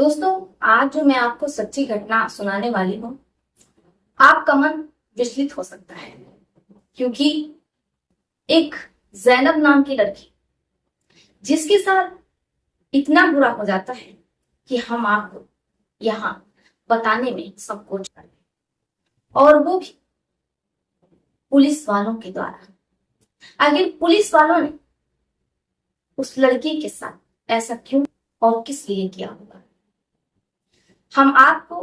दोस्तों, आज जो मैं आपको सच्ची घटना सुनाने वाली हूँ, आपका मन विचलित हो सकता है। क्योंकि एक जैनब नाम की लड़की, जिसके साथ इतना बुरा हो जाता है कि हम आपको यहाँ बताने में संकोच करते हैं, और वो भी पुलिस वालों के द्वारा। आखिर पुलिस वालों ने उस लड़की के साथ ऐसा क्यों और किस लिए किया होगा, हम आपको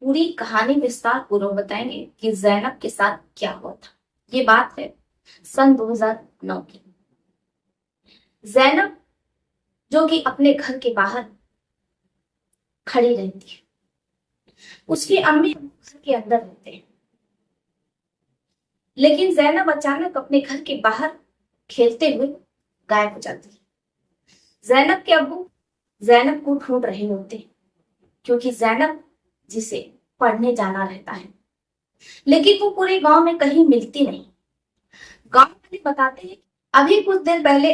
पूरी कहानी विस्तार पूर्वक बताएंगे कि जैनब के साथ क्या हुआ था। ये बात है सन 2009 की। जैनब जो कि अपने घर के बाहर खड़ी रहती है, उसकी अम्मी घर के अंदर रहते हैं, लेकिन जैनब अचानक अपने घर के बाहर खेलते हुए गायब हो जाती है। जैनब के अब्बू जैनब को ढूंढ रहे होते हैं, क्योंकि जैनब जिसे पढ़ने जाना रहता है, लेकिन वो पूरे गांव में कहीं मिलती नहीं। गांव वाले बताते हैं अभी कुछ दिन पहले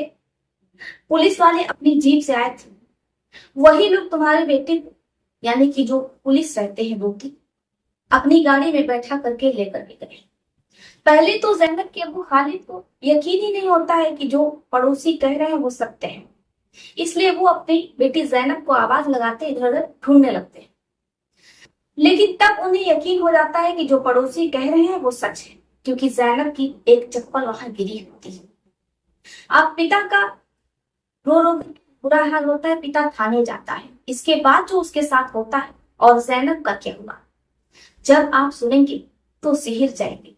पुलिस वाले अपनी जीप से आए थे, वही लोग तुम्हारे बेटे को, यानी कि जो पुलिस रहते हैं वो की, अपनी गाड़ी में बैठा करके लेकर के गए। पहले तो जैनब के अबू खालिद को यकीन ही नहीं होता है कि जो पड़ोसी कह रहे हैं वो सत्य है, इसलिए वो अपनी बेटी जैनब को आवाज लगाते इधर उधर ढूंढने लगते हैं। लेकिन तब उन्हें यकीन हो जाता है कि जो पड़ोसी कह रहे हैं वो सच है, क्योंकि जैनब की एक चप्पल वहां गिरी होती है। अब पिता का रो रो बुरा हाल होता है, पिता थाने जाता है। इसके बाद जो उसके साथ होता है और जैनब का क्या हुआ, जब आप सुनेंगे तो सिहर जाएंगे।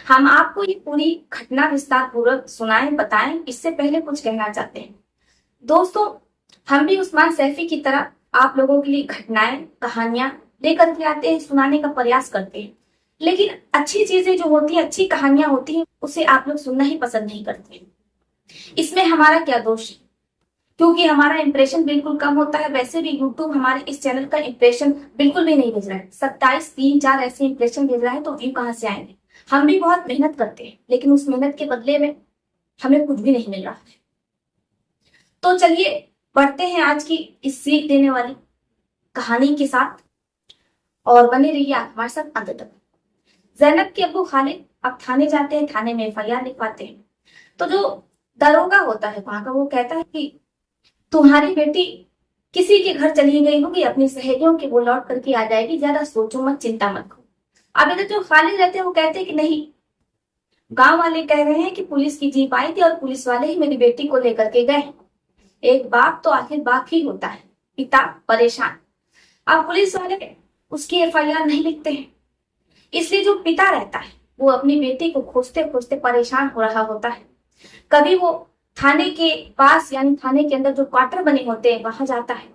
हम आपको ये पूरी घटना विस्तार पूर्वक सुनाएं बताएं, इससे पहले कुछ कहना चाहते हैं। दोस्तों, हम भी उस्मान सैफी की तरह आप लोगों के लिए घटनाएं कहानियां लेकर के आते हैं, सुनाने का प्रयास करते हैं, लेकिन अच्छी चीजें जो होती है, अच्छी कहानियां होती हैं, उसे आप लोग सुनना ही पसंद नहीं करते। इसमें हमारा क्या दोष है? क्योंकि हमारा इंप्रेशन बिल्कुल कम होता है। वैसे भी यूट्यूब हमारे इस चैनल का इंप्रेशन बिल्कुल भी नहीं भेज रहा है, 27 3 4 ऐसे इंप्रेशन भेज रहा है, तो व्यू कहाँ से आएंगे? हम भी बहुत मेहनत करते हैं, लेकिन उस मेहनत के बदले में हमें कुछ भी नहीं मिल रहा है। तो चलिए बढ़ते हैं आज की इस सीख देने वाली कहानी के साथ, और बने रहिए आप हमारे साथ अंत तक। जैनब के अब्बू खालिद अब थाने जाते हैं, थाने में एफआईआर लिखवाते हैं। तो जो दरोगा होता है वहां का, वो कहता है कि तुम्हारी बेटी किसी के घर चली गई होगी, अपनी सहेलियों के, वो लौट करके आ जाएगी, ज्यादा सोचो मत, चिंता मत करो। अब इधर जो खालिद रहते हैं वो कहते हैं कि नहीं, गांव वाले कह रहे हैं कि पुलिस की जीप आई थी और पुलिस वाले ही मेरी बेटी को लेकर के गए। एक बाप तो आखिर बाप ही होता है। पिता परेशान। अब पुलिस वाले उसकी एफआईआर नहीं लिखते हैं, इसलिए जो पिता रहता है वो अपनी बेटी को खोजते खोजते परेशान हो रहा होता है। कभी वो थाने के पास, यानी थाने के अंदर जो क्वार्टर बने होते हैं, वहां जाता है,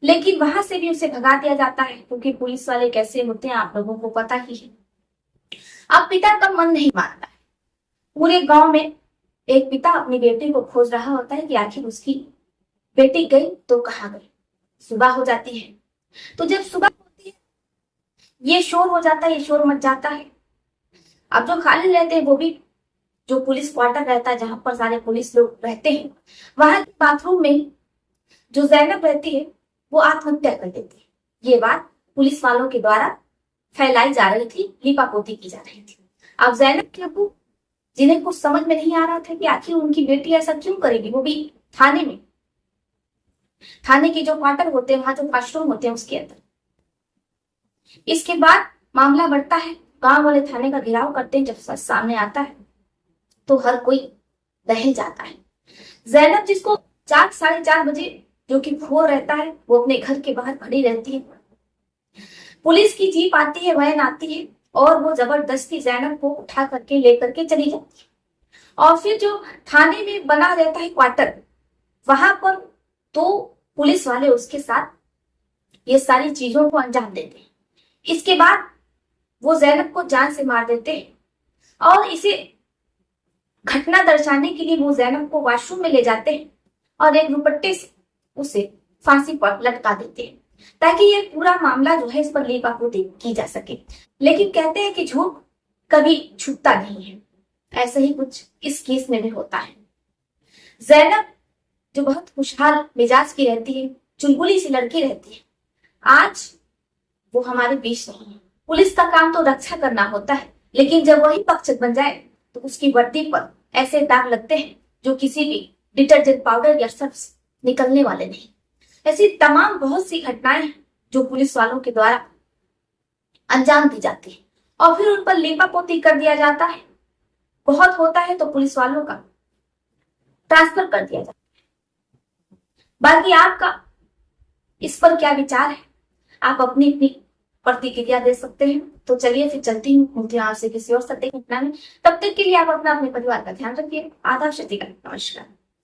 लेकिन वहां से भी उसे भगा दिया जाता है, क्योंकि पुलिस वाले कैसे होते हैं आप लोगों को पता ही है। अब पिता का मन नहीं मानता है। पूरे गांव में एक पिता अपनी बेटी को खोज रहा होता है कि आखिर उसकी बेटी गई तो कहाँ गई। सुबह हो जाती है, तो जब सुबह होती है ये शोर हो जाता है, ये शोर मच जाता है। अब जो खालिद रहते हैं वो भी, जो पुलिस क्वार्टर रहता है जहां पर सारे पुलिस लोग रहते हैं, वहां के बाथरूम में जो जैनब रहती है वो आत्महत्या कर देती है। ये बात पुलिस वालों के द्वारा फैलाई जा रही थी, लीपापोती की जा रही थी। अब जैनब के अब्बू, जिन्हें कुछ समझ में नहीं आ रहा था कि आखिर उनकी बेटी ऐसा क्यों करेगी, वो भी थाने में, थाने के जो क्वार्टर होते हैं, वहां जो वॉशरूम होते हैं उसके अंदर। इसके बाद मामला बढ़ता है, गांव वाले थाने का घेराव करते हैं। जब सच सामने आता है तो हर कोई दहल जाता है। जैनब, जिसको 4 साढ़े 4 बजे जो कि भोर रहता है, वो अपने घर के बाहर खड़ी रहती है। पुलिस की जीप आती है, वैन आती है, और वो जबरदस्ती जैनब को उठा करके लेकर के चली जाती है। और फिर जो थाने में बना रहता है क्वार्टर, वहां पर तो पुलिस वाले उसके साथ ये सारी चीजों को अंजाम देते हैं। इसके बाद वो जैनब को जान से मार देते हैं, और इसे घटना दर्शाने के लिए वो जैनब को वॉशरूम में ले जाते हैं और एक दुपट्टे से उसे फांसी पर लटका देते हैं, ताकि ये पूरा मामला जो है इस पर लीपापोती की जा सके। लेकिन कहते हैं कि झूठ कभी छुपता नहीं है, ऐसा ही कुछ इस केस में भी होता है। जैनब जो बहुत खुशहाल मिजाज की रहती है, चुलबुली सी लड़की रहती है, आज वो हमारे बीच नहीं है। पुलिस का काम तो रक्षा करना होता है, लेकिन जब वही पक्षक बन जाए तो उसकी वर्दी पर ऐसे दाग लगते हैं जो किसी भी डिटर्जेंट पाउडर या सर्फ से निकलने वाले नहीं। ऐसी तमाम बहुत सी घटनाएं हैं जो पुलिस वालों के द्वारा अंजाम दी जाती है और फिर उन पर लीपा पोती कर दिया जाता है। बहुत होता है तो पुलिस वालों का ट्रांसफर कर दिया जाता है। बाकी आपका इस पर क्या विचार है? आप अपनी अपनी प्रतिक्रिया दे सकते हैं। तो चलिए फिर चलती हूँ, मिलती हूँ आपसे किसी और सत्य घटना में। तब तक के लिए आप अपना अपने परिवार का ध्यान रखिए। आदाब, श्रुतिका, नमस्कार।